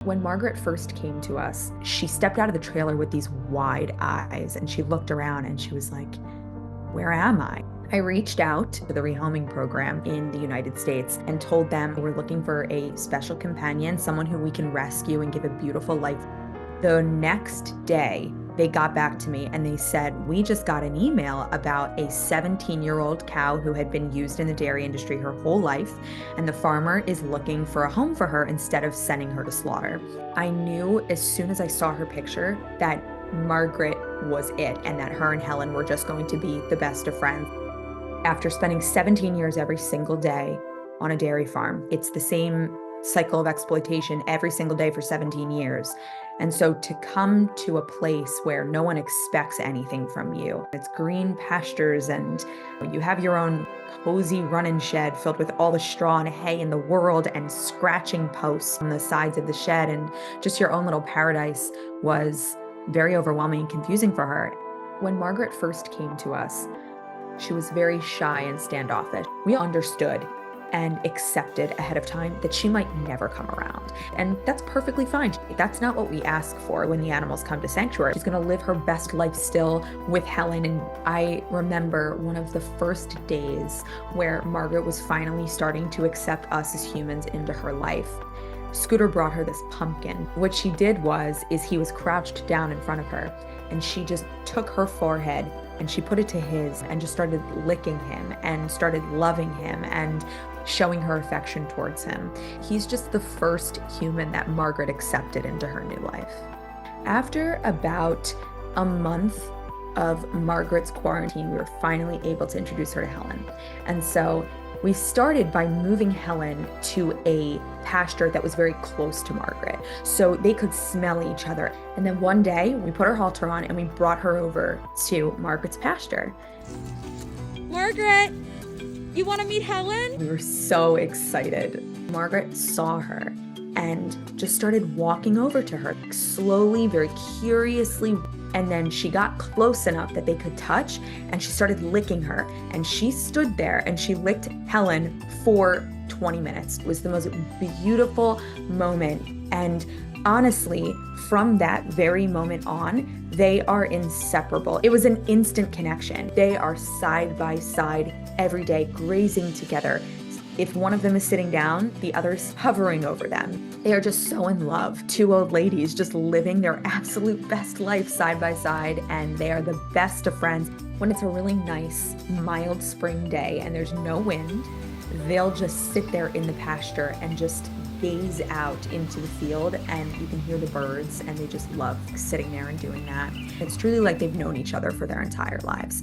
When Margaret first came to us, she stepped out of the trailer with these wide eyes and she looked around and she was like, "Where am I?" I reached out to the rehoming program in the United States and told them we're looking for a special companion, someone who we can rescue and give a beautiful life. The next day, they got back to me and they said, "We just got an email about a 17-year-old cow who had been used in the dairy industry her whole life, and the farmer is looking for a home for her instead of sending her to slaughter." I knew as soon as I saw her picture that Margaret was it and that her and Helen were just going to be the best of friends. After spending 17 years every single day on a dairy farm, it's the same cycle of exploitation every single day for 17 years. And so to come to a place where no one expects anything from you, it's green pastures and you have your own cozy run-in shed filled with all the straw and hay in the world and scratching posts on the sides of the shed and just your own little paradise was very overwhelming and confusing for her. When Margaret first came to us, she was very shy and standoffish. We understood and accepted ahead of time that she might never come around. And that's perfectly fine. That's not what we ask for when the animals come to sanctuary. She's gonna live her best life still with Helen. And I remember one of the first days where Margaret was finally starting to accept us as humans into her life. Scooter brought her this pumpkin. What she did is he was crouched down in front of her and she just took her forehead and she put it to his and just started licking him and started loving him and showing her affection towards him. He's just the first human that Margaret accepted into her new life. After about a month of Margaret's quarantine, we were finally able to introduce her to Helen. And so we started by moving Helen to a pasture that was very close to Margaret, so they could smell each other. And then one day, we put our halter on and we brought her over to Margaret's pasture. Margaret, you want to meet Helen? We were so excited. Margaret saw her and just started walking over to her, slowly, very curiously. And then she got close enough that they could touch and she started licking her. And she stood there and she licked Helen for 20 minutes. It was the most beautiful moment. And honestly, from that very moment on, they are inseparable. It was an instant connection. They are side by side every day, grazing together. If one of them is sitting down, the other's hovering over them. They are just so in love. Two old ladies just living their absolute best life side by side, and they are the best of friends. When it's a really nice, mild spring day and there's no wind, they'll just sit there in the pasture and just gaze out into the field, and you can hear the birds, and they just love sitting there and doing that. It's truly like they've known each other for their entire lives.